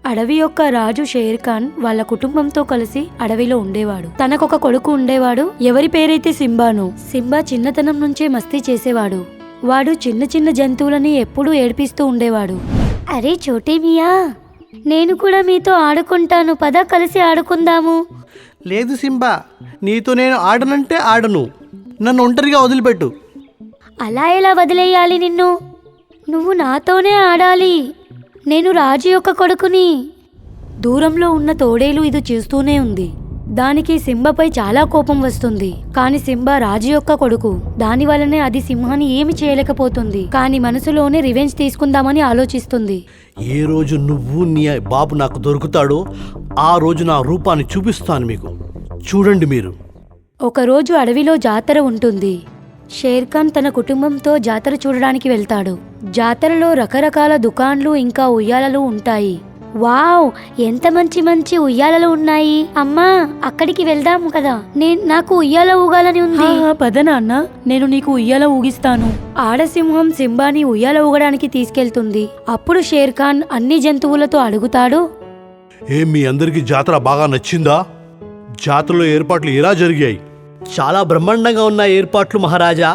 అడవి యొక్క రాజు షేర్ ఖాన్ వాళ్ళ కుటుంబంతో కలిసి అడవిలో ఉండేవాడు. తనకొక కొడుకు ఉండేవాడు, ఎవరి పేరైతే సింబాను. సింబా చిన్నతనం నుంచే మస్తీ చేసేవాడు. వాడు చిన్న చిన్న జంతువులని ఎప్పుడూ ఏడిపిస్తూ ఉండేవాడు. అరే చోటీ మియా, నేను కూడా మీతో ఆడుకుంటాను, పద కలిసి ఆడుకుందాము. లేదు సింబా, నీతో నేను ఆడనంటే ఆడను, నన్ను ఒంటరిగా వదిలిపెట్టు. అలా ఎలా వదిలేయాలి నిన్ను? నువ్వు నాతోనే ఆడాలి. నేను రాజు యొక్క కొడుకుని. దూరంలో ఉన్న తోడేలు ఇది చూస్తూనే ఉంది. దానికి సింబాపై చాలా కోపం వస్తుంది. కాని సింబా రాజు యొక్క కొడుకు, దాని వల్లనే అది సింహాన్ని ఏమి చేయలేకపోతుంది. కాని మనసులోనే రివెంజ్ తీసుకుందామని ఆలోచిస్తుంది. ఏ రోజు నువ్వు నీ బాబు నాకు దొరుకుతాడో ఆ రోజు నా రూపాన్ని చూపిస్తాను మీకు. చూడండి మీరు. ఒకరోజు అడవిలో జాతర ఉంటుంది. షేర్ ఖాన్ తన కుటుంబంతో జాతర చూడడానికి వెళ్తాడు. జాతరలో రకరకాల దుకాన్లు ఇంకా ఉయ్యాలలు ఉంటాయి. వావ్, ఎంత మంచి మంచి ఉయ్యాలలు ఉన్నాయి. అమ్మా, అక్కడికి వెళ్దాము కదా, నాకు ఉయ్యాల ఊగాలని ఉంది. పద నాన్న, నేను నీకు ఉయ్యాల ఊగిస్తాను. ఆడసింహం సింబాని ఉయ్యాల ఊగడానికి తీసుకెళ్తుంది. అప్పుడు షేర్ ఖాన్ అన్ని జంతువులతో అడుగుతాడు, మీ అందరికి జాతర బాగా నచ్చిందా? జాతరలో ఏర్పాట్లు ఎలా జరిగాయి? చాలా బ్రహ్మాండంగా ఉన్న ఏర్పాట్లు మహారాజా,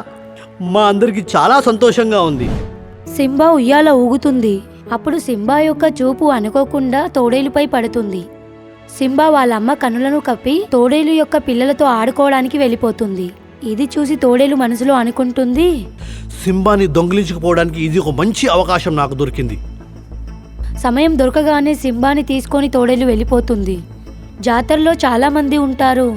మా అందరికి చాలా సంతోషంగా ఉంది. సింబా ఉయ్యాల ఊగుతుంది. అప్పుడు సింబా యొక్క చూపు అనుకోకుండా తోడేలుపై పడుతుంది. సింబా వాళ్ళ అమ్మ కన్నులను కప్పి తోడేలు యొక్క పిల్లలతో ఆడుకోవడానికి వెళ్ళిపోతుంది. ఇది చూసి తోడేలు మనసులో అనుకుంటుంది, సింబాని దొంగిలించుకుపోవడానికి ఇది ఒక మంచి అవకాశం నాకు దొరికింది. సమయం దొరకగానే సింబాని తీసుకొని తోడేలు వెళ్ళిపోతుంది. జాతరలో చాలా మంది ఉంటారు,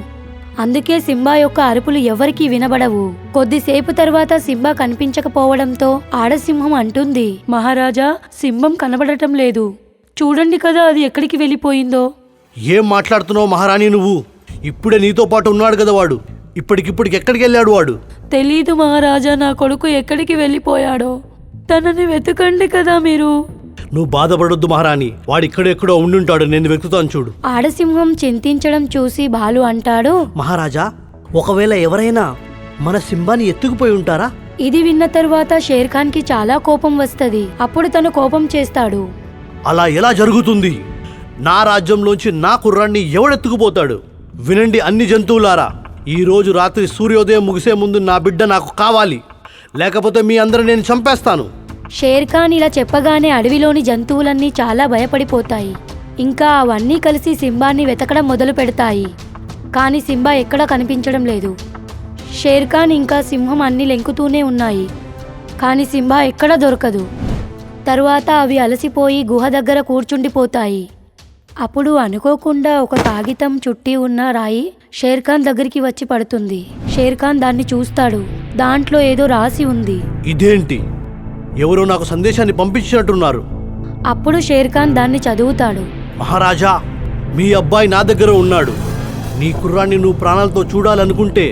అందుకే సింబా యొక్క అరుపులు ఎవరికీ వినబడవు. కొద్దిసేపు తర్వాత సింబా కనిపించకపోవడంతో ఆడసింహం అంటుంది, మహారాజా, సింహం కనబడటం లేదు. చూడండి కదా అది ఎక్కడికి వెళ్ళిపోయిందో. ఏం మాట్లాడుతున్నావు మహారాణి నువ్వు? ఇప్పుడే నీతో పాటు ఉన్నాడు కదా వాడు. ఇప్పటికిప్పటికి ఎక్కడికి వెళ్ళాడు వాడు? తెలీదు మహారాజా, నా కొడుకు ఎక్కడికి వెళ్ళిపోయాడో. తనని వెతకండి కదా మీరు. నువ్వు బాధపడొద్దు మహారాణి, వాడు ఇక్కడెక్కడో ఉండుంటాడు, నేను వెతుకుతాను చూడు. ఆడసింహం చింతించడం చూసి బాలు అంటాడు, మహారాజా, ఒకవేళ ఎవరైనా మన సింబాని ఎత్తుకుపోయి ఉంటారా? ఇది విన్న తరువాత షేర్ ఖాన్ కి చాలా కోపం వస్తది. అప్పుడు తను కోపం చేస్తాడు, అలా ఎలా జరుగుతుంది? నా రాజ్యంలోంచి నా కుర్రాన్ని ఎవడెత్తుకుపోతాడు? వినండి అన్ని జంతువులారా, ఈ రోజు రాత్రి సూర్యోదయం ముగిసే ముందు నా బిడ్డ నాకు కావాలి, లేకపోతే మీ అందరూ నేను చంపేస్తాను. షేర్ ఖాన్ ఇలా చెప్పగానే అడవిలోని జంతువులన్నీ చాలా భయపడిపోతాయి. ఇంకా అవన్నీ కలిసి సింబాని వెతకడం మొదలు పెడతాయి. కానీ సింబా ఎక్కడా కనిపించడం లేదు. షేర్ ఖాన్ ఇంకా సింహం అన్ని లెంకుతూనే ఉన్నాయి, కానీ సింబా ఎక్కడా దొరకదు. తరువాత అవి అలసిపోయి గుహ దగ్గర కూర్చుండిపోతాయి. అప్పుడు అనుకోకుండా ఒక కాగితం చుట్టి ఉన్న రాయి షేర్ ఖాన్ దగ్గరికి వచ్చి పడుతుంది. షేర్ ఖాన్ దాన్ని చూస్తాడు. దాంట్లో ఏదో రాసి ఉంది. ఇదేంటి? ఎవరో నాకు సందేశాన్ని పంపించినట్టున్నారు. అప్పుడు షేర్ ఖాన్ దాన్ని చదువుతాడు. మహారాజా, మీ అబ్బాయి నా దగ్గర ఉన్నాడు. నీ కుర్రాన్ని నువ్వు ప్రాణాలతో చూడాలనుకుంటే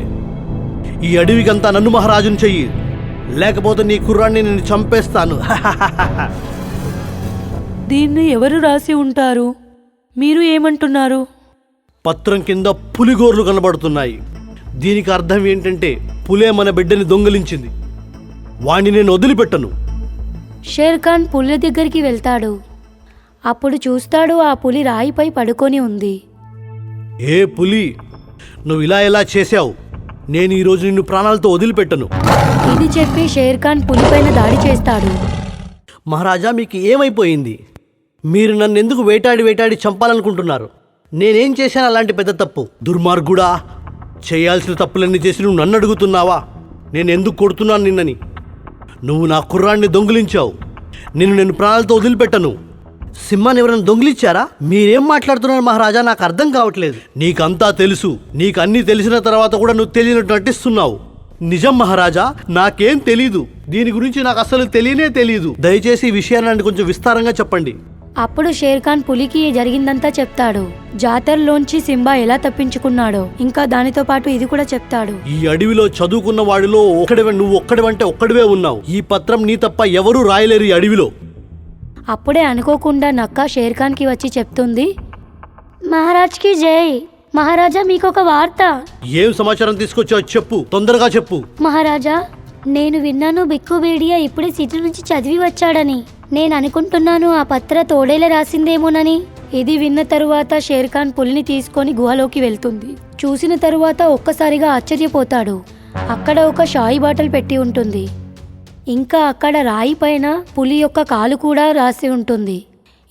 ఈ అడవికంతా నన్ను మహారాజును చెయ్యి, లేకపోతే నీ కుర్రాన్ని నేను చంపేస్తాను. దీన్ని ఎవరు రాసి ఉంటారు? మీరు ఏమంటున్నారు? పత్రం కింద పులిగోర్లు కనబడుతున్నాయి. దీనికి అర్థం ఏంటంటే పులే మన బిడ్డని దొంగిలించింది, వాణ్ణి నేను వదిలిపెట్టను. షేర్ ఖాన్ పులి దగ్గరికి వెళ్తాడు. అప్పుడు చూస్తాడు, ఆ పులి రాయిపై పడుకొని ఉంది. ఏ పులి, నువ్వు ఇలా ఎలా చేశావు? నేను ఈరోజు నిన్ను ప్రాణాలతో వదిలిపెట్టను. ఇది చెప్పి షేర్ ఖాన్ పులిపైన దాడి చేస్తాడు. మహారాజా, మీకు ఏమైపోయింది? మీరు నన్ను ఎందుకు వేటాడి వేటాడి చంపాలనుకుంటున్నారు? నేనేం చేశాను అలాంటి పెద్ద తప్పు? దుర్మార్గుడా, చేయాల్సిన తప్పులన్నీ చేసి నువ్వు నన్ను అడుగుతున్నావా? నేను ఎందుకు కొడుతున్నాను నిన్నని? నువ్వు నా కుర్రాన్ని దొంగిలించావు, నేను ప్రాణాలతో వదిలిపెట్టను. సింహాన్ని ఎవరైనా దొంగిలించారా? మీరేం మాట్లాడుతున్నారు మహారాజా? నాకు అర్థం కావట్లేదు. నీకంతా తెలుసు, నీకు అన్నీ తెలిసిన తర్వాత కూడా నువ్వు తెలియనట్టు నటిస్తున్నావు. నిజం మహారాజా, నాకేం తెలీదు. దీని గురించి నాకు అసలు తెలియదు. దయచేసి ఈ విషయాన్ని కొంచెం విస్తారంగా చెప్పండి. అప్పుడు షేర్ ఖాన్ పులికి జరిగిందంతా చెప్తాడు. జాతరలోంచి సింబా ఎలా తప్పించుకున్నాడో, ఇంకా దానితో పాటు ఇది కూడా చెప్తాడు. ఈ అడవిలో చదువుకున్న వాడిలో నువ్వు ఒక్కడివంటే ఒక్కడివే ఉన్నావు. ఈ పత్రం నీ తప్ప ఎవరూ రాయలేరు ఈ అడవిలో. అప్పుడే అనుకోకుండా నక్క షేర్ ఖాన్ కి వచ్చి చెప్తుంది, మహారాజ్కి జై. మహారాజా, మీకొక వార్త. ఏం సమాచారం తీసుకొచ్చావు? చెప్పు, తొందరగా చెప్పు. మహారాజా, నేను విన్నాను బిక్కుబేడియా ఇప్పుడే సిటీ నుంచి చదివి వచ్చాడని. నేను అనుకుంటున్నాను ఆ పత్ర తోడేలా రాసిందేమోనని. ఇది విన్న తరువాత షేర్ఖాన్ పులిని తీసుకొని గుహలోకి వెళ్తుంది. చూసిన తరువాత ఒక్కసారిగా ఆశ్చర్యపోతాడు. అక్కడ ఒక షాయి బాటల్ పెట్టి ఉంటుంది. ఇంకా అక్కడ రాయి పైన పులి యొక్క కాలు కూడా రాసి ఉంటుంది.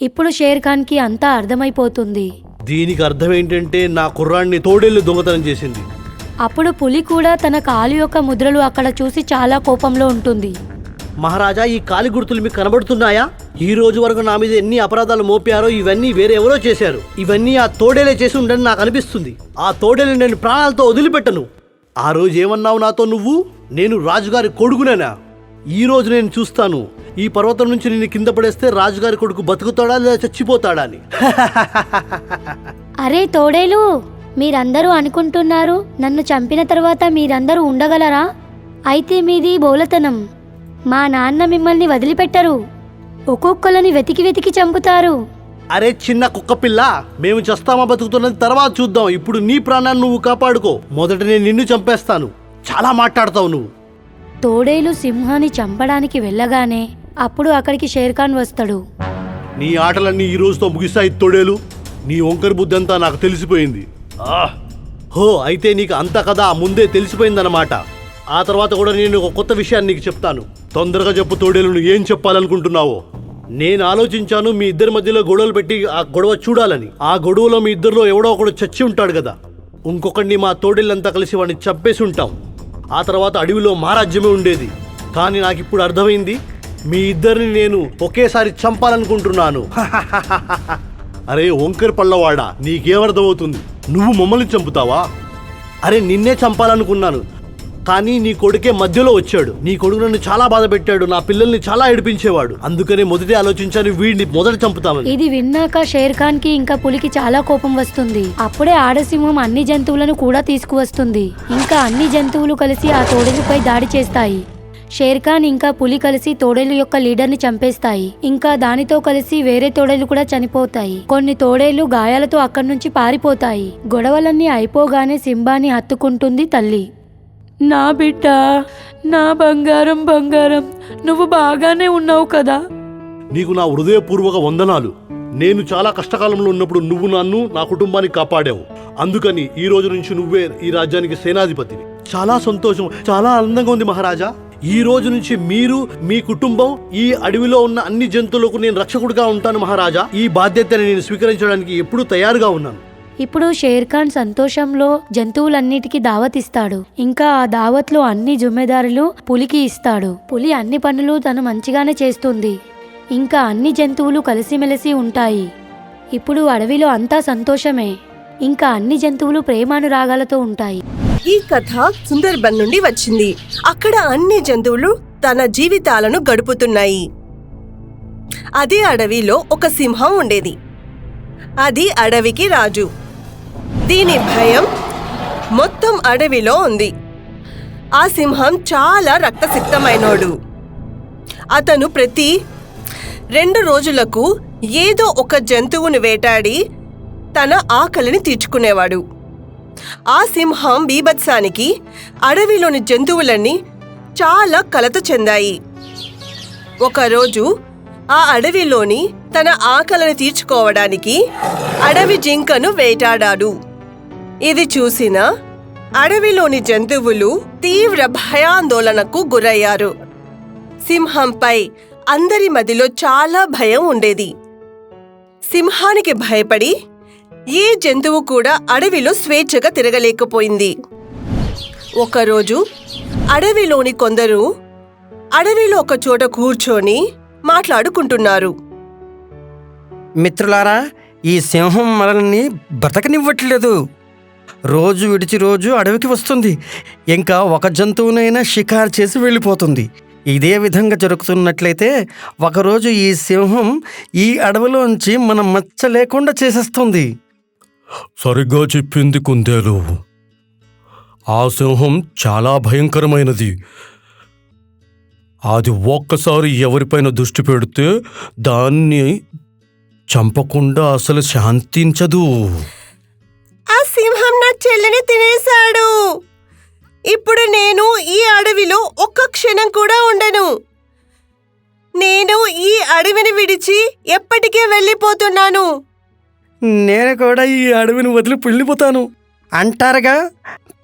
ఇప్పుడు షేర్ఖాన్కి అంతా అర్థమైపోతుంది. దీనికి అర్థం ఏంటంటే నా కుర్రాన్ని తోడేళ్ళు దొంగతనం చేసింది. అప్పుడు పులి కూడా తన కాలు యొక్క ముద్రలు అక్కడ చూసి చాలా కోపంలో ఉంటుంది. మహారాజా, ఈ కాలి గుర్తులు మీకు కనబడుతున్నాయా? ఈ రోజు వరకు నా మీద ఎన్ని అపరాధాలు మోపారో ఇవన్నీ వేరెవరో చేశారు. ఇవన్నీ ఆ తోడేలే చేసి ఉండని నాకు అనిపిస్తుంది. ఆ తోడేలు నేను ప్రాణాలతో వదిలిపెట్టను. ఆ రోజు ఏమన్నావు నాతో నువ్వు? నేను రాజుగారి కొడుకునేనా? ఈ రోజు నేను చూస్తాను ఈ పర్వతం నుంచి నిన్ను కింద పడేస్తే రాజుగారి కొడుకు బతుకుతాడా లేదా చచ్చిపోతాడా అని. అరే తోడేలు, మీరందరూ అనుకుంటున్నారు నన్ను చంపిన తర్వాత మీరందరూ ఉండగలరా? అయితే మీది బోలతనం. మా నాన్న మిమ్మల్ని వదిలిపెట్టరు. ఒక్కొక్కరిని వెతికి వెతికి చంపుతారు. అరే చిన్న కుక్క పిల్ల, మేము చస్తామా బతుకుతున్నది తర్వాత చూద్దాం. ఇప్పుడు నీ ప్రాణాన్ని నువ్వు కాపాడుకో. మొదట నేను నిన్ను చంపేస్తాను. చాలా మాట్లాడతావు నువ్వు. తోడేలు సింహాన్ని చంపడానికి వెళ్ళగానే అప్పుడు అక్కడికి షేర్ఖాన్ వస్తాడు. నీ ఆటలన్నీ ఈ రోజుతో ముగిస్తాయి తోడేలు. నీ వంకరి బుద్ధి అంతా నాకు తెలిసిపోయింది. హో, అయితే నీకు అంత కదా ముందే తెలిసిపోయిందన్నమాట. ఆ తర్వాత కూడా నేను ఒక కొత్త విషయాన్ని నీకు చెప్తాను. తొందరగా చెప్పు తోడేలు, నువ్వు ఏం చెప్పాలనుకుంటున్నావో. నేను ఆలోచించాను మీ ఇద్దరి మధ్యలో గొడవలు పెట్టి ఆ గొడవ చూడాలని. ఆ గొడవలో మీ ఇద్దరిలో ఎవడో ఒకడు చచ్చి ఉంటాడు కదా. ఇంకొకడిని మా తోడేళ్ళంతా కలిసి వాడిని చంపేసి ఉంటాం. ఆ తర్వాత అడవిలో మహారాజ్యమే ఉండేది. కానీ నాకు ఇప్పుడు అర్థమైంది, మీ ఇద్దరిని నేను ఒకేసారి చంపాలనుకుంటున్నాను. అరే వంకర పళ్ళవాడా, నీకేమర్థమవుతుంది? నువ్వు మమ్మల్ని చంపుతావా? అరే నిన్నే చంపాలనుకున్నాను, కానీ నీ కొడుకే మధ్యలో వచ్చాడు. నీ కొడుకు నన్ను చాలా బాధ పెట్టాడు, నా పిల్లల్ని చాలా ఏడిపించేవాడు. అందుకనే మొదటి ఆలోచించాను వీడిని మొదట చంపుతామని. ఇది విన్నాక షేర్ఖాన్ కి ఇంకా పులికి చాలా కోపం వస్తుంది. అప్పుడే ఆడసింహం అన్ని జంతువులను కూడా తీసుకువస్తుంది. ఇంకా అన్ని జంతువులు కలిసి ఆ తోడేలుపై దాడి చేస్తాయి. షేర్ఖాన్ ఇంకా పులి కలిసి తోడేలు యొక్క లీడర్ని చంపేస్తాయి. ఇంకా దానితో కలిసి వేరే తోడేలు కూడా చనిపోతాయి. కొన్ని తోడేళ్లు గాయాలతో అక్కడి నుంచి పారిపోతాయి. గొడవలన్నీ అయిపోగానే సింబాని హత్తుకుంటుంది తల్లి. నా బిడ్డ, నా బంగారం బంగారం, నువ్వు బాగానే ఉన్నావు కదా? నీకు నా హృదయపూర్వక వందనాలు. నేను చాలా కష్టకాలంలో ఉన్నప్పుడు నువ్వు నన్ను, నా కుటుంబాన్ని కాపాడావు. అందుకని ఈ రోజు నుంచి నువ్వే ఈ రాజ్యానికి సేనాధిపతివి. చాలా సంతోషం, చాలా ఆనందంగా ఉంది మహారాజా. ఈ రోజు నుంచి మీరు, మీ కుటుంబం, ఈ అడవిలో ఉన్న అన్ని జంతువులకు నేను రక్షకుడిగా ఉంటాను మహారాజా. ఈ బాధ్యతని నేను స్వీకరించడానికి ఎప్పుడూ తయారుగా ఉన్నాను. ఇప్పుడు షేర్ఖాన్ సంతోషంలో జంతువులన్నిటికీ దావత్ ఇస్తాడు. ఇంకా ఆ దావత్లో అన్ని జుమ్మెదారులు పులికి ఇస్తాడు. పులి అన్ని పనులు తను మంచిగానే చేస్తుంది. ఇంకా అన్ని జంతువులు కలిసిమెలిసి ఉంటాయి. ఇప్పుడు అడవిలో అంతా సంతోషమే. ఇంకా అన్ని జంతువులు ప్రేమానురాగాలతో ఉంటాయి. ఈ కథ సుందర్బన్ నుండి వచ్చింది. అక్కడ అన్ని జంతువులు తన జీవితాలను గడుపుతున్నాయి. అదే అడవిలో ఒక సింహం ఉండేది. అది అడవికి రాజు. దీని భయం మొత్తం అడవిలో ఉంది. ఆ సింహం చాలా రక్తసిక్తమైనోడు. అతను ప్రతి 2 రోజులకు ఏదో ఒక జంతువును వేటాడి తన ఆకలిని తీర్చుకునేవాడు. ఆ సింహం బీభత్సానికి అడవిలోని జంతువులన్నీ చాలా కలత చెందాయి. ఒకరోజు ఆ అడవిలోని తన ఆకలిని తీర్చుకోవడానికి అడవి జింకను వేటాడాడు. ఇది చూసిన అడవిలోని జంతువులు తీవ్ర భయాందోళనకు గురయ్యారు. సింహంపై అందరి మదిలో చాలా భయం ఉండేది. సింహానికి భయపడి ఏ జంతువు కూడా అడవిలో స్వేచ్ఛగా తిరగలేకపోయింది. ఒకరోజు అడవిలోని కొందరు అడవిలో ఒక చోట కూర్చొని మాట్లాడుకుంటున్నారు. మిత్రులారా, ఈ సింహం మనల్ని బ్రతకనివ్వట్లేదు. రోజు విడిచి రోజు అడవికి వస్తుంది. ఇంకా ఒక జంతువునైనా షికారు చేసి వెళ్ళిపోతుంది. ఇదే విధంగా జరుగుతున్నట్లయితే ఒకరోజు ఈ సింహం ఈ అడవిలోంచి మన మచ్చ లేకుండా చేసేస్తుంది. సరిగ్గా చెప్పింది కుందేలు. ఆ సింహం చాలా భయంకరమైనది. అది ఒక్కసారి ఎవరిపైన దృష్టి పెడితే దాన్ని చంపకుండా అసలు శాంతించదు. ఆ సింహం నా చెల్లిని తినేశాడు. ఇప్పుడు నేను ఈ అడవిలో ఒక్క క్షణం కూడా ఉండను. నేను ఈ అడవిని విడిచి ఎప్పటికే వెళ్ళిపోతున్నాను. నేను కూడా ఈ అడవిని వదిలి వెళ్ళిపోతాను. అంటారుగా,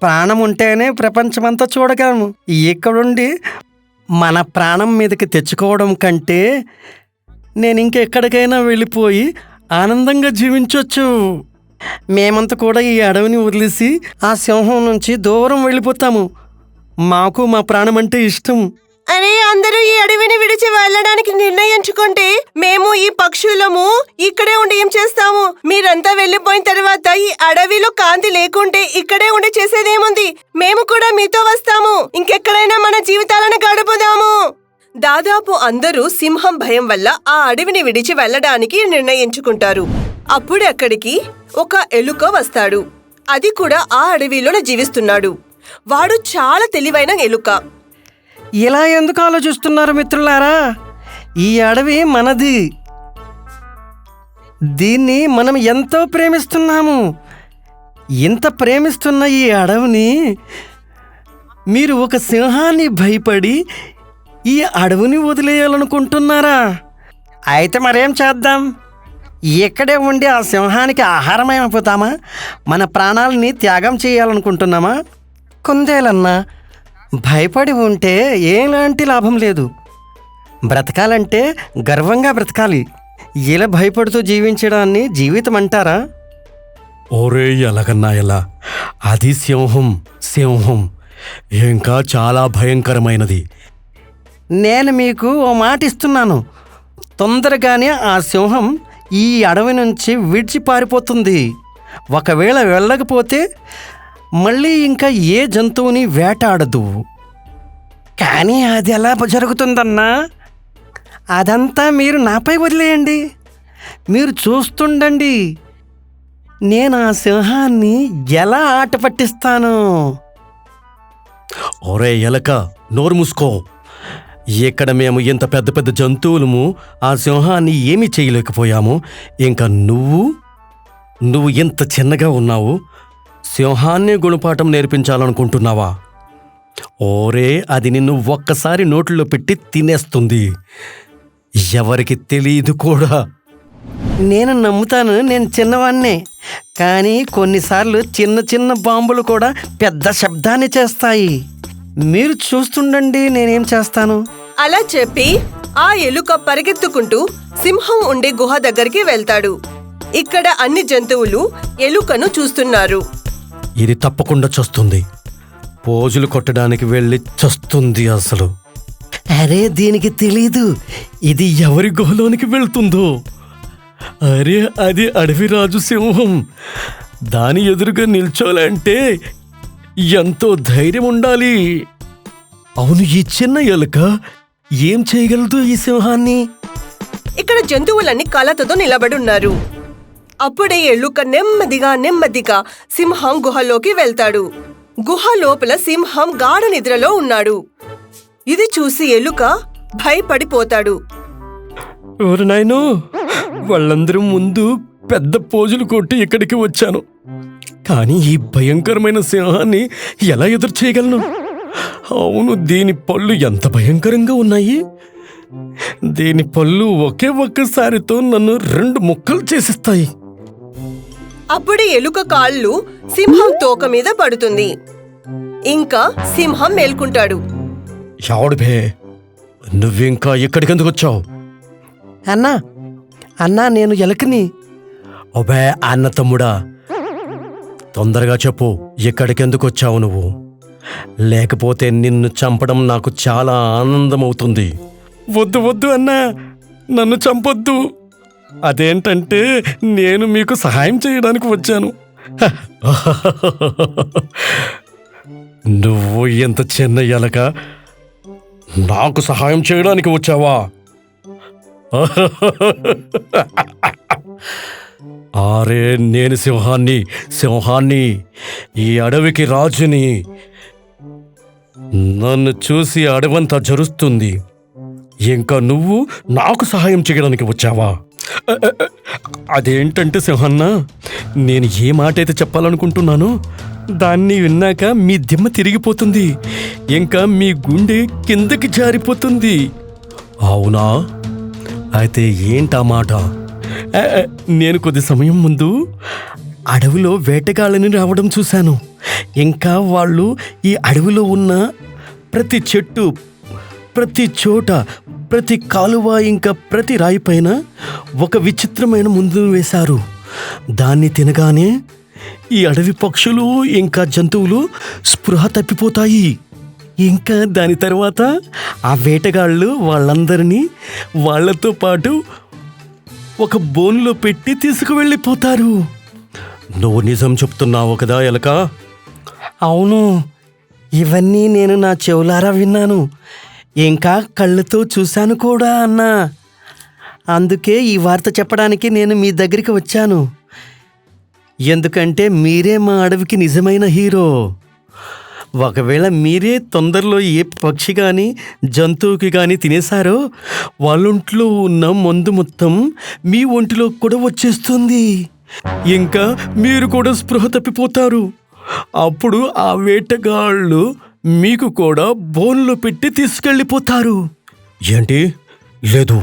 ప్రాణం ఉంటేనే ప్రపంచమంతా చూడగలము. ఇక్కడుండి మన ప్రాణం మీదకి తెచ్చుకోవడం కంటే నేను ఇంకెక్కడికైనా వెళ్ళిపోయి ఆనందంగా జీవించవచ్చు. మేమంతా కూడా ఈ అడవిని వదిలేసి ఆ సింహం నుంచి దూరం వెళ్ళిపోతాము. మాకు మా ప్రాణం అంటే ఇష్టం. అరే, అందరూ ఈ అడవిని విడిచి వెళ్ళడానికి నిర్ణయించుకుంటే మేము ఈ పక్షులము ఇక్కడే ఉండి ఏం చేస్తాము? మీరంతా వెళ్ళిపోయిన తర్వాత ఈ అడవిలో కాంతి లేకుంటే ఇక్కడే ఉండి చేసేదేముంది? మేము కూడా మీతో వస్తాము. ఇంకెక్కడైనా మన జీవితాలను గడుపుదాము. దాదాపు అందరూ సింహం భయం వల్ల ఆ అడవిని విడిచి వెళ్ళడానికి నిర్ణయించుకుంటారు. అప్పుడు అక్కడికి ఒక ఎలుక వస్తాడు. అది కూడా ఆ అడవిలోనే జీవిస్తున్నాడు. వాడు చాలా తెలివైన ఎలుక. ఇలా ఎందుకు ఆలోచిస్తున్నారు మిత్రులారా? ఈ అడవి మనది. దీన్ని మనం ఎంతో ప్రేమిస్తున్నాము. ఇంత ప్రేమిస్తున్న ఈ అడవిని మీరు ఒక సింహాన్ని భయపడి ఈ అడవిని వదిలేయాలనుకుంటున్నారా? అయితే మరేం చేద్దాం? ఇక్కడే ఉండి ఆ సింహానికి ఆహారమైపోతామా? మన ప్రాణాలని త్యాగం చేయాలనుకుంటున్నామా? కుందేలన్నా, భయపడి ఉంటే ఎలాంటి లాభం లేదు. బ్రతకాలంటే గర్వంగా బ్రతకాలి. ఇలా భయపడుతూ జీవించడాన్ని జీవితం అంటారా? ఓరే ఎలాగన్నా ఎలా, అది సింహం. సింహం ఇంకా చాలా భయంకరమైనది. నేను మీకు ఓ మాట ఇస్తున్నాను. తొందరగానే ఆ సింహం ఈ అడవి నుంచి విడిచి పారిపోతుంది. ఒకవేళ వెళ్ళకపోతే మళ్ళీ ఇంకా ఏ జంతువుని వేటాడదు. కానీ అది ఎలా జరుగుతుందన్నా? అదంతా మీరు నాపై వదిలేయండి. మీరు చూస్తుండండి. నేను ఆ సింహాన్ని ఎలా ఆట పట్టిస్తాను. ఒరే ఎలక, నోరు మూసుకో. ఇక్కడ మేము ఇంత పెద్ద పెద్ద జంతువులము ఆ సింహాన్ని ఏమీ చేయలేకపోయాము. ఇంకా నువ్వు ఇంత చిన్నగా ఉన్నావు. సింహాన్ని గుణపాఠం నేర్పించాలనుకుంటున్నావా? ఓరే, అది నిన్ను ఒక్కసారి నోట్లో పెట్టి తినేస్తుంది. ఎవరికి తెలియదు కూడా. నేను నమ్ముతాను, నేను చిన్నవాణ్ణే. కానీ కొన్నిసార్లు చిన్న చిన్న బాంబులు కూడా పెద్ద శబ్దాన్ని చేస్తాయి. మీరు చూస్తుండండి, నేనేం చేస్తాను. అలా చెప్పి ఆ ఎలుక పరిగెత్తుకుంటూ సింహం ఉండే గుహ దగ్గరికి వెళ్తాడు. ఇక్కడ అన్ని జంతువులు ఎలుకను చూస్తున్నారు. ఇది తప్పకుండా చస్తుంది. పోజులు కొట్టడానికి వెళ్ళి చస్తుంది అసలు. అరే, దీనికి తెలీదు ఇది ఎవరి గుహలోనికి వెళ్తుందో. అరే, అది అడవిరాజు సింహం. దాని ఎదురుగా నిల్చోలంటే ఎంతో ధైర్యం ఉండాలి. అవును, ఈ చిన్న ఎలుక ఏం చేయగలదు ఈ సింహాన్ని? ఇక్కడ జంతువులన్నీ కలతతో నిలబడున్నారు. అప్పుడే ఎలుక నెమ్మదిగా సింహం గుహలోకి వెళ్తాడు. గుహ లోపల సింహం గాఢ నిద్రలో ఉన్నాడు. ఇది చూసి ఎలుక భయపడిపోతాడు. ఎవరు నాయనో, వాళ్ళందరూ ముందు పెద్ద పోజులు కొట్టి ఇక్కడికి వచ్చాను. కానీ ఈ భయంకరమైన సింహాన్ని ఎలా ఎదురు చేయగలను? అవును, దీని పళ్ళు ఎంత భయంకరంగా ఉన్నాయి. దీని పళ్ళు ఒక్కసారితో నన్ను 2 ముక్కలు చేసిస్తాయి. అప్పుడే ఎలుక కాళ్ళు సింహం తోక మీద పడుతుంది. ఇంకా సింహం మేల్కుంటాడు. ఎవడుబే, నువ్వింకా ఇక్కడికెందుకు వచ్చావు? అన్నా, నేను ఎలుకని. ఒబే అన్న తమ్ముడా, తొందరగా చెప్పు, ఇక్కడికెందుకు వచ్చావు నువ్వు? లేకపోతే నిన్ను చంపడం నాకు చాలా ఆనందమవుతుంది. వద్దు అన్నా, నన్ను చంపొద్దు. అదేంటంటే నేను మీకు సహాయం చేయడానికి వచ్చాను. నువ్వు ఎంత చిన్న ఎలక, నాకు సహాయం చేయడానికి వచ్చావా? ఆరే, నేను సింహాన్ని, ఈ అడవికి రాజుని. నన్ను చూసి అడవంతా జరుస్తుంది. ఇంకా నువ్వు నాకు సహాయం చేయడానికి వచ్చావా? అదేంటంటే సింహన్న, నేను ఏ మాట అయితే చెప్పాలనుకుంటున్నానో దాన్ని విన్నాక మీ దిమ్మ తిరిగిపోతుంది. ఇంకా మీ గుండె కిందకి జారిపోతుంది. అవునా? అయితే ఏంటా మాట? నేను కొద్ది సమయం ముందు అడవిలో వేటగాళ్ళని రావడం చూశాను. ఇంకా వాళ్ళు ఈ అడవిలో ఉన్న ప్రతి చెట్టు, ప్రతి చోట, ప్రతి కాలువ, ఇంకా ప్రతి రాయి పైన ఒక విచిత్రమైన ముందు వేశారు. దాన్ని తినగానే ఈ అడవి పక్షులు ఇంకా జంతువులు స్పృహ తప్పిపోతాయి. ఇంకా దాని తర్వాత ఆ వేటగాళ్ళు వాళ్ళందరినీ వాళ్ళతో పాటు ఒక బోన్లో పెట్టి తీసుకువెళ్ళిపోతారు. నువ్వు నిజం చెప్తున్నావు కదా ఎలక? అవును, ఇవన్నీ నేను నా చెవులారా విన్నాను, ఇంకా కళ్ళతో చూశాను కూడా అన్నా. అందుకే ఈ వార్త చెప్పడానికి నేను మీ దగ్గరికి వచ్చాను. ఎందుకంటే మీరే మా అడవికి నిజమైన హీరో. ఒకవేళ మీరే తొందరలో ఏ పక్షి కానీ జంతువుకి కానీ తినేశారో వాళ్ళొంట్లో ఉన్న మందు మొత్తం మీ ఒంటిలో కూడా వచ్చేస్తుంది. ఇంకా మీరు కూడా స్పృహ తప్పిపోతారు. అప్పుడు ఆ వేటగాళ్ళు మీకు కూడా బోన్లో పెట్టి తీసుకెళ్ళిపోతారు. ఏంటి? లేదు,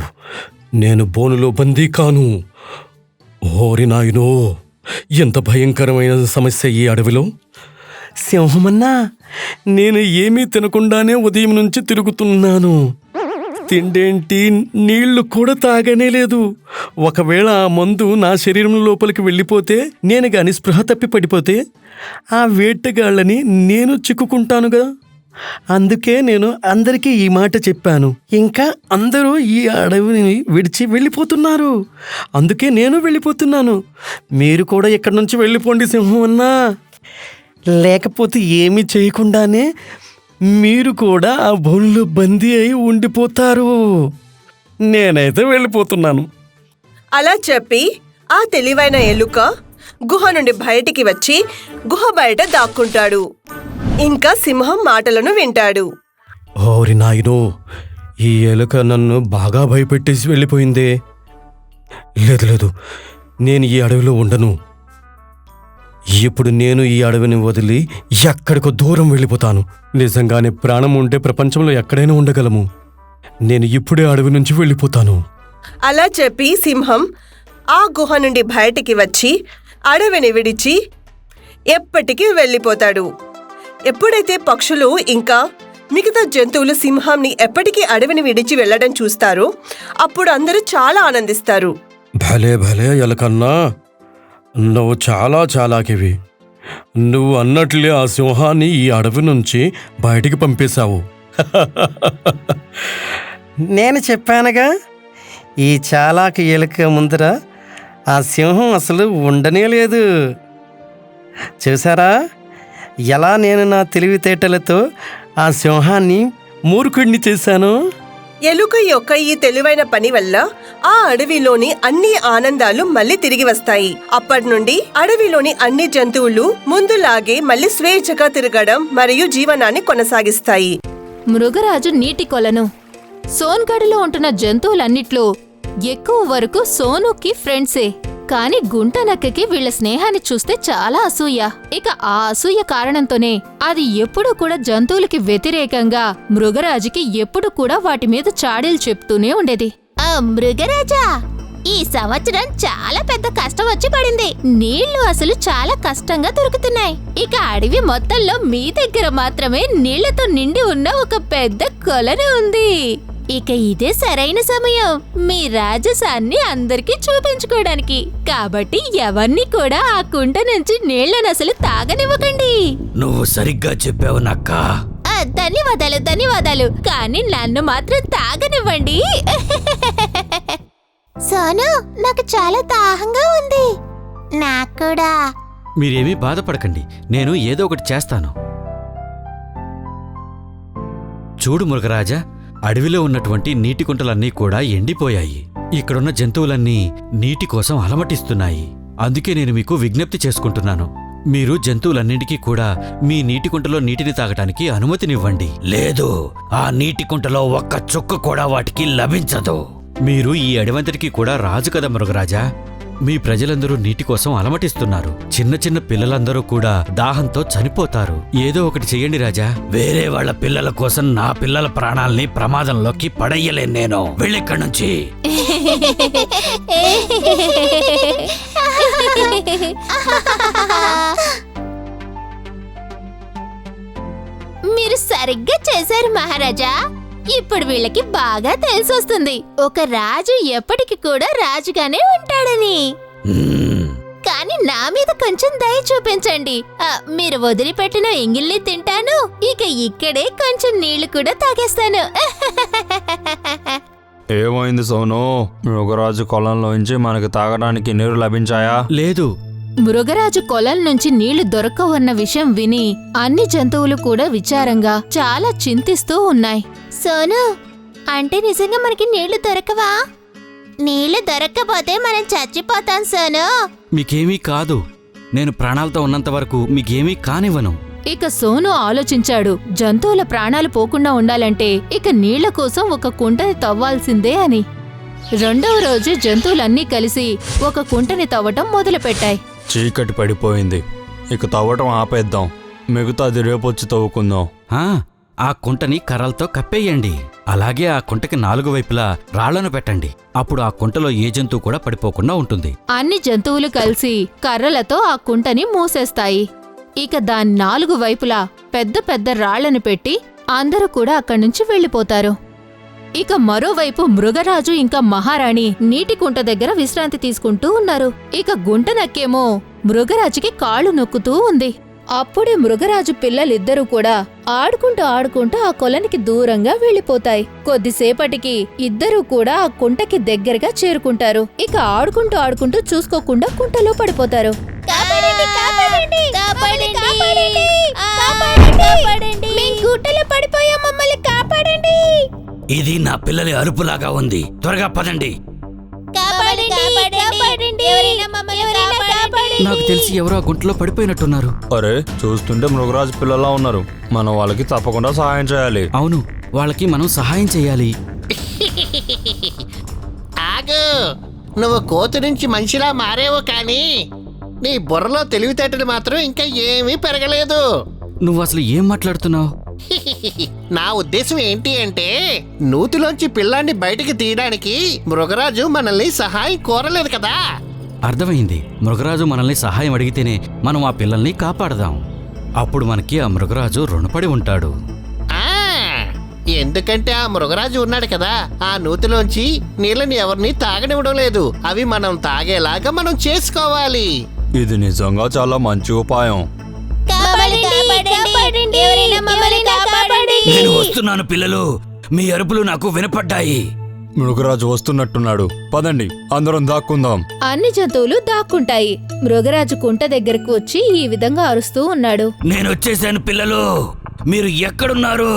నేను బోనులో బందీ కాను. ఓరి నాయనో, ఎంత భయంకరమైన సమస్య ఈ అడవిలో. సింహమన్నా, నేను ఏమీ తినకుండానే ఉదయం నుంచి తిరుగుతున్నాను. తిండేంటి, నీళ్లు కూడా తాగనే లేదు. ఒకవేళ ఆ మందు నా శరీరం లోపలికి వెళ్ళిపోతే, నేను గాని స్పృహ తప్పి పడిపోతే ఆ వేటగాళ్ళని నేను చిక్కుకుంటానుగా. అందుకే నేను అందరికీ ఈ మాట చెప్పాను. ఇంకా అందరూ ఈ అడవిని విడిచి వెళ్ళిపోతున్నారు. అందుకే నేను వెళ్ళిపోతున్నాను. మీరు కూడా ఇక్కడి నుంచి వెళ్ళిపోండి సింహమన్నా. లేకపోతే ఏమీ చేయకుండానే మీరు కూడా ఆ బోన్లో బందీ అయి ఉండిపోతారు. నేనైతే వెళ్ళిపోతున్నాను. అలా చెప్పి ఆ తెలివైన ఎలుక గుహ నుండి బయటికి వచ్చి గుహ బయట దాక్కుంటాడు. ఇంకా సింహం మాటలను వింటాడు. ఓరి నాయనో, ఈ ఎలుక నన్ను బాగా భయపెట్టేసి వెళ్ళిపోయిందే. లేదు లేదు, నేను ఈ అడవిలో ఉండను. ఇప్పుడు నేను ఈ అడవిని వదిలి ఎక్కడికో దూరం వెళ్ళిపోతాను. నిజంగానే ప్రాణం ఉంటే ప్రపంచంలో ఎక్కడైనా ఉండగలము. నేను ఇప్పుడే అడవి నుంచి వెళ్ళిపోతాను. అలా చెప్పి సింహం ఆ గుహ నుండి బయటికి వచ్చి అడవిని విడిచి ఎప్పటికీ వెళ్ళిపోతాడు. ఎప్పుడైతే పక్షులు ఇంకా మిగతా జంతువులు సింహాన్ని ఎప్పటికీ అడవిని విడిచి వెళ్ళడం చూస్తారో అప్పుడు అందరూ చాలా ఆనందిస్తారు. భలే భలే ఎలకన్నా, నువ్వు చాలా చాలాకివి. నువ్వు అన్నట్లే ఆ సింహాన్ని ఈ అడవి నుంచి బయటికి పంపేశావు. నేను చెప్పానుగా, ఈ చాలాకి ఎలుక ముందర ఆ సింహం అసలు ఉండనే లేదు. చూసారా ఎలా నేను నా తెలివితేటలతో ఆ సింహాన్ని మూర్ఖుడిని చేశాను. ఎలుక యొక్క ఈ తెలివైన పని వల్ల ఆ అడవిలోని అన్ని ఆనందాలు మళ్ళీ తిరిగి వస్తాయి. అప్పటి నుండి అడవిలోని అన్ని జంతువులు ముందులాగే మళ్ళీ స్వేచ్ఛగా తిరగడం మరియు జీవనాన్ని కొనసాగిస్తాయి. మృగరాజు నీటి కొలను. సోన్గఢ్లో ఉంటున్న జంతువులన్నిట్లో ఎక్కువ వరకు సోనుకి ఫ్రెండ్సే. కాని గుంటనక్కకి వీళ్ల స్నేహాన్ని చూస్తే చాలా అసూయ. ఇక ఆ అసూయ కారణంతోనే అది ఎప్పుడూ కూడా జంతువులకి వ్యతిరేకంగా మృగరాజుకి ఎప్పుడు కూడా వాటి మీద చాడీలు చెప్తూనే ఉండేది. మృగరాజా, ఈ సంవత్సరం చాలా పెద్ద కష్టం వచ్చి పడింది. నీళ్లు అసలు చాలా కష్టంగా దొరుకుతున్నాయి. ఇక అడవి మొత్తంలో మీ దగ్గర మాత్రమే నీళ్లతో నిండి ఉన్న ఒక పెద్ద కొలను ఉంది. ఇక ఇదే సరైన సమయం మీ రాజసాన్ని అందరికీ చూపించుకోవడానికి. కాబట్టి ఎవరిని కూడా ఆ కుంట నుంచి నీళ్లను అసలు తాగనివ్వకండి. నువ్వు సరిగ్గా చెప్పావు నక్క. ధన్యవాదాలు ధన్యవాదాలు, కానీ నన్ను మాత్రం తాగనివ్వండి. సోను, నాకు చాలా దాహంగా ఉంది. నాకు కూడా. మీరేమీ బాధపడకండి, నేను ఏదో ఒకటి చేస్తాను. చూడు మృగరాజా, అడవిలో ఉన్నటువంటి నీటి కుంటలన్నీ కూడా ఎండిపోయాయి. ఇక్కడున్న జంతువులన్నీ నీటి కోసం అలమటిస్తున్నాయి. అందుకే నేను మీకు విజ్ఞప్తి చేసుకుంటున్నాను. మీరు జంతువులన్నింటికీ కూడా మీ నీటి కుంటలో నీటిని తాగటానికి అనుమతినివ్వండి. లేదు, ఆ నీటి కుంటలో ఒక్క చుక్క కూడా వాటికి లభించదు. మీరు ఈ అడవంతటికి కూడా రాజు కదా మృగరాజా. మీ ప్రజలందరూ నీటి కోసం అలమటిస్తున్నారు. చిన్న చిన్న పిల్లలందరూ కూడా దాహంతో చనిపోతారు. ఏదో ఒకటి చెయ్యండి రాజా. వేరే వాళ్ళ పిల్లల కోసం నా పిల్లల ప్రాణాల్ని ప్రమాదంలోకి పడేయలేను నేను. వెళ్ళిక్కడి నుంచి. మీరు సరిగ్గా చేశారు మహారాజా. ఇప్పుడు వీళ్ళకి బాగా తెలిసొస్తుంది ఒక రాజు ఎప్పటికి కూడా రాజుగానే ఉంటాడని. కానీ నా మీద కొంచెం దయ చూపించండి. మీరు వదిలిపెట్టిన ఎంగిల్ని తింటాను, ఇక ఇక్కడే కొంచెం నీళ్లు కూడా తాగేస్తాను. ఏమైంది సోను? మృగరాజు కొలంలోంచి మనకు తాగడానికి నీరు లభించాయా? లేదు. మృగరాజు కొలం నుంచి నీళ్లు దొరకవన్న విషయం విని అన్ని జంతువులు కూడా విచారంగా చాలా చింతిస్తూ ఉన్నాయి. సోను, అంటే నిజంగా మనకి నీళ్లు దొరకవా? నీళ్లు దొరక్కపోతే మనం చచ్చిపోతాం సోను. మీకేమీ కాదు. నేను ప్రాణాలతో ఉన్నంత వరకు మీకేమీ కానివ్వను. ఇక సోను ఆలోచించాడు, జంతువుల ప్రాణాలు పోకుండా ఉండాలంటే ఇక నీళ్ల కోసం ఒక కుంటని తవ్వాల్సిందే అని. రెండవ రోజు జంతువులన్నీ కలిసి ఒక కుంటని తవ్వటం మొదలుపెట్టాయి. చీకటి పడిపోయింది, ఇక తవ్వటం ఆపేద్దాం. మిగతాది రేపొచ్చి తవ్వుకుందాం. ఆ కుంటని కర్రలతో కప్పేయండి. అలాగే ఆ కుంటకి 4 వైపులా రాళ్లను పెట్టండి. అప్పుడు ఆ కుంటలో ఏ జంతువు కూడా పడిపోకుండా ఉంటుంది. అన్ని జంతువులు కలిసి కర్రలతో ఆ కుంటని మూసేస్తాయి. ఇక దాని 4 వైపులా పెద్ద పెద్ద రాళ్లను పెట్టి అందరూ కూడా అక్కడ్నుంచి వెళ్ళిపోతారు. ఇక మరోవైపు మృగరాజు ఇంకా మహారాణి నీటి కుంట దగ్గర విశ్రాంతి తీసుకుంటూ ఉన్నారు. ఇక గుంట నక్కేమో మృగరాజుకి కాళ్ళు నొక్కుతూ ఉంది. అప్పుడే మృగరాజు పిల్లలిద్దరూ కూడా ఆడుకుంటూ ఆ కొలనికి దూరంగా వెళ్లిపోతాయి. కొద్దిసేపటికి ఇద్దరూ కూడా ఆ కుంటకి దగ్గరగా చేరుకుంటారు. ఇక ఆడుకుంటూ చూసుకోకుండా కుంటలో పడిపోతారు. ఇది నా పిల్లలి అరుపులాగా ఉంది. త్వరగా పదండి. నాకు తెలిసి ఎవరో ఆ గుంటలో పడిపోయినట్టున్నారు. అరే, చూస్తుంటే మృగరాజు పిల్లలా ఉన్నారు. మనం వాళ్ళకి తప్పకుండా సహాయం చేయాలి. అవును, వాళ్ళకి మనం సహాయం చేయాలి. ఆగు, నువ్వు కోతి నుంచి మనిషిలా మారేవో కానీ నీ బుర్రలో తెలివితేటలు మాత్రం ఇంకా ఏమీ పెరగలేదు. నువ్వు అసలు ఏం మాట్లాడుతున్నావు? నా ఉద్దేశం ఏంటి అంటే, నూతిలోంచి పిల్లాన్ని బయటికి తీయడానికి మృగరాజు మనల్ని సహాయం కోరలేదు కదా. అర్థమైంది. మృగరాజు మనల్ని సహాయం అడిగితేనే మనం ఆ పిల్లల్ని కాపాడదాం. అప్పుడు మనకి ఆ మృగరాజు రుణపడి ఉంటాడు. ఎందుకంటే ఆ మృగరాజు ఉన్నాడు కదా, ఆ నూతిలోంచి నీళ్ళని ఎవరిని తాగనివ్వడం లేదు. అవి మనం తాగేలాగా మనం చేసుకోవాలి. ఇది నిజంగా చాలా మంచి ఉపాయం. నేను వస్తున్నాను పిల్లలు. మీ అరుపులు నాకు వినపడ్డాయి. మృగరాజు వస్తున్నట్టున్నాడు. పదండి, అందరం దాక్కుందాం. అన్ని జంతువులు దాక్కుంటాయి. మృగరాజు కుంట దగ్గరకు వచ్చి ఈ విధంగా అరుస్తూ ఉన్నాడు. నేను వచ్చేసాను పిల్లలు. మీరు ఎక్కడున్నారు?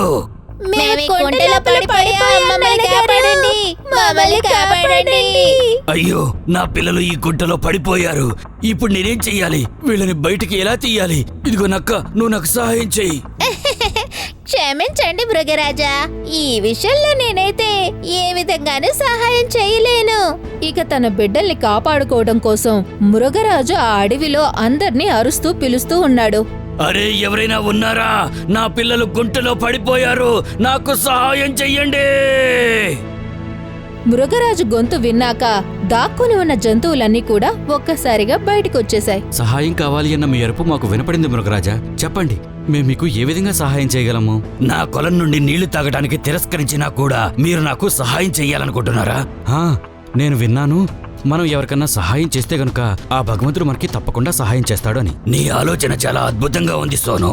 అయ్యో, నా పిల్లలు ఈ గుంటలో పడిపోయారు. ఇప్పుడు నేనేం చెయ్యాలి? వీళ్ళని బయటికి ఎలా తీయాలి? ఇదిగో నక్క, నువ్వు నాకు సహాయం చెయ్యి. క్షమించండి మృగరాజా, ఈ విషయంలో నేనైతే ఏ విధంగానూ సహాయం చేయలేను. ఇక తన బిడ్డల్ని కాపాడుకోవడం కోసం మృగరాజు ఆ అడవిలో అందర్నీ అరుస్తూ పిలుస్తూ ఉన్నాడు. అరే, ఎవరైనా ఉన్నారా? నా పిల్లలు గుంటలో పడిపోయారు. నాకు సహాయం చెయ్యండి. మృగరాజు గొంతు విన్నాక దాక్కుని ఉన్న జంతువులన్నీ కూడా ఒక్కసారిగా బయటకొచ్చేశాయి. సహాయం కావాలి అన్న మీ అరుపు మాకు వినపడింది మృగరాజా. చెప్పండి, మేము మీకు ఏ విధంగా సహాయం చేయగలము? నా కొలం నుండి నీళ్లు తాగడానికి తిరస్కరించినా కూడా మీరు నాకు సహాయం చెయ్యాలనుకుంటున్నారా? నేను విన్నాను, మనం ఎవరికన్నా సహాయం చేస్తే గనుక ఆ భగవంతుడు మనకి తప్పకుండా సహాయం చేస్తాడు అని. నీ ఆలోచన చాలా అద్భుతంగా ఉంది సోను.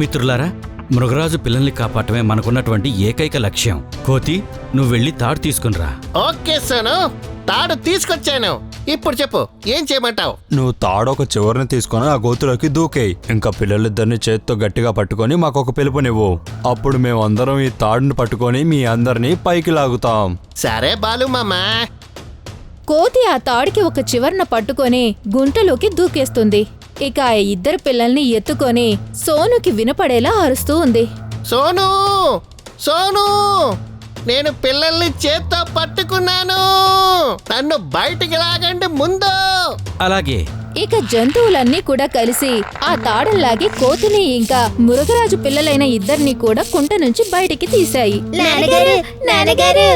మిత్రులారా, మృగరాజు పిల్లల్ని కాపాడటమే మనకున్నటువంటి ఏకైక లక్ష్యం. కోతి, నువ్వు వెళ్ళి తాడు తీసుకునిరా. ఓకే సోను, తాడు తీసుకొచ్చాను. ఇప్పుడు చెప్పు, ఏం చేయమంటావు? నువ్వు తాడు ఒక చివరిని తీసుకొని ఆ గోతులోకి దూకేయి. ఇంకా పిల్లలిద్దరిని చేత్తో గట్టిగా పట్టుకొని మాకొక పిలుపునివ్వు. అప్పుడు మేమందరం ఈ తాడుని పట్టుకొని మీ అందరినీ పైకి లాగుతాం. సరే బాలు మామా. కోతి ఆ తాడికి ఒక చివర్న పట్టుకొని గుంటలోకి దూకేస్తుంది. ఇక ఆ ఇద్దరు పిల్లల్ని ఎత్తుకొని సోనుకి వినపడేలా అరుస్తూ ఉంది. సోను, సోను, నేను పిల్లల్ని చేత్తో పట్టుకున్నాను. నన్ను బయటికి లాగండి ముందు. అలాగే ఇక జంతువులన్నీ కూడా కలిసి ఆ తాడులాగి కోతిని ఇంకా మృగరాజు పిల్లలైన ఇద్దరిని కూడా కుంట నుంచి బయటికి తీశాయి. నాన్నగారు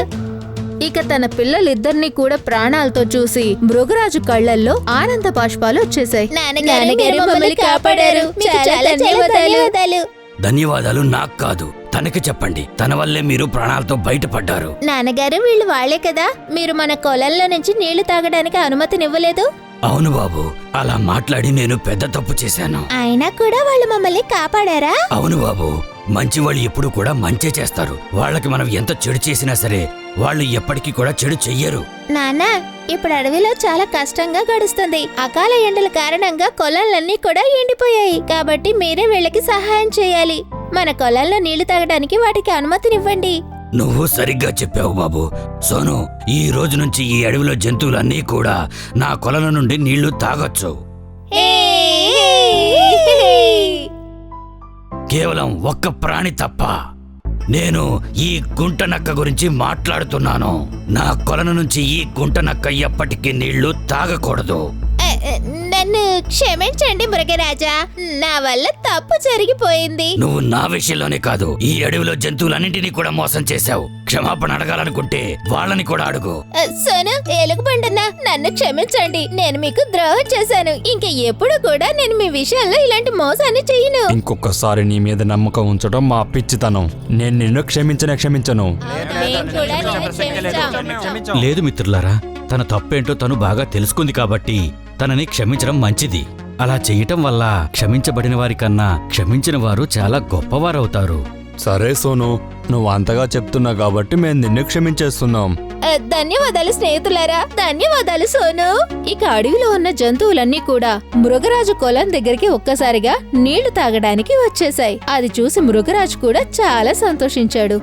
ఇక తన పిల్లలిద్దరినీ కూడా ప్రాణాలతో చూసి మృగరాజు కళ్ళల్లో ఆనంద బాష్పాలు వచ్చేసాయి. నాన్నగారు మమ్మల్ని కాపాడారు. మీకు చాలా ధన్యవాదాలు. ధన్యవాదాలు నాకు కాదు, తనకి చెప్పండి. తన వల్లే మీరు ప్రాణాలతో బయటపడ్డారు. నాన్నగారు వీళ్ళు వాళ్లే కదా మీరు మన కొలంలో నుంచి నీళ్లు తాగడానికి అనుమతినివ్వలేదు. అవును బాబు, అలా మాట్లాడి నేను పెద్ద తప్పు చేశాను. అయినా కూడా వాళ్ళు మమ్మల్ని కాపాడారా? అవును బాబు, మంచి వాళ్ళు ఎప్పుడు కూడా మంచే చేస్తారు. వాళ్ళకి మనం ఎంత చెడు చేసినా సరే వాళ్ళు ఎప్పటికీ కూడా చెడు చెయ్యరు. నాన్న, ఇప్పుడు అడవిలో చాలా కష్టంగా గడుస్తుంది. అకాల ఎండల కారణంగా కొలాలన్నీ కూడా ఎండిపోయాయి. కాబట్టి మీరే వీళ్ళకి సహాయం చేయాలి. మన కొలాల్లో నీళ్లు తాగడానికి వాటికి అనుమతినివ్వండి. నువ్వు సరిగ్గా చెప్పావు బాబు. సోను, ఈ రోజు నుంచి ఈ అడవిలో జంతువులన్నీ కూడా నా కొలను నుండి నీళ్లు తాగొచ్చు. కేవలం ఒక్క ప్రాణి తప్ప. నేను ఈ గుంట నక్క గురించి మాట్లాడుతున్నాను. నా కొలను నుంచి ఈ గుంట నక్క ఎప్పటికీ నీళ్లు తాగకూడదు. నన్ను క్షమించండి మృగరాజా, నా వల్ల తప్పు జరిగిపోయింది. నువ్వు నా విషయంలోనే కాదు, ఈ అడవిలో జంతువులన్నింటినీ కూడా మోసం చేశావు. క్షమాపణ అడగాలనుకుంటే వాళ్ళని కూడా అడుగు. సోను, ఎలుగుబండన్నా, నన్ను క్షమించండి. నేను మీకు ద్రోహం చేశాను. ఇంక ఎప్పుడు కూడా నేను మీ విషయంలో ఇలాంటి మోసాన్ని చెయ్యను. ఇంకొకసారి నీ మీద నమ్మకం ఉంచడం మా పిచ్చితనం. నేను నిన్ను క్షమించను. మేము కూడా నిన్ను క్షమించాం. లేదు మిత్రులారా, తన తప్పేంటో తను బాగా తెలుసుకుంది కాబట్టి తనని క్షమించడం మంచిది. అలా చెయ్యటం వల్ల క్షమించబడిన వారి కన్నా క్షమించిన వారు చాలా గొప్పవారవుతారు. సరే సోను, నువ్వు అంతగా చెప్తున్నావు కాబట్టి మేము నిన్ను క్షమించేస్తున్నాం. ధన్యవాదాలు స్నేహితులారా. ధన్యవాదాలు సోను. ఇక అడవిలో ఉన్న జంతువులన్నీ కూడా మృగరాజు కొలం దగ్గరికి ఒక్కసారిగా నీళ్లు తాగడానికి వచ్చేశాయి. అది చూసి మృగరాజు కూడా చాలా సంతోషించాడు.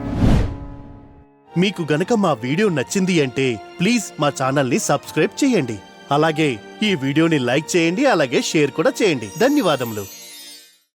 మీకు గనక మా వీడియో నచ్చింది అంటే ప్లీజ్ మా ఛానల్ని సబ్స్క్రైబ్ చేయండి. అలాగే ఈ వీడియోని లైక్ చేయండి, అలాగే షేర్ కూడా చేయండి. ధన్యవాదములు.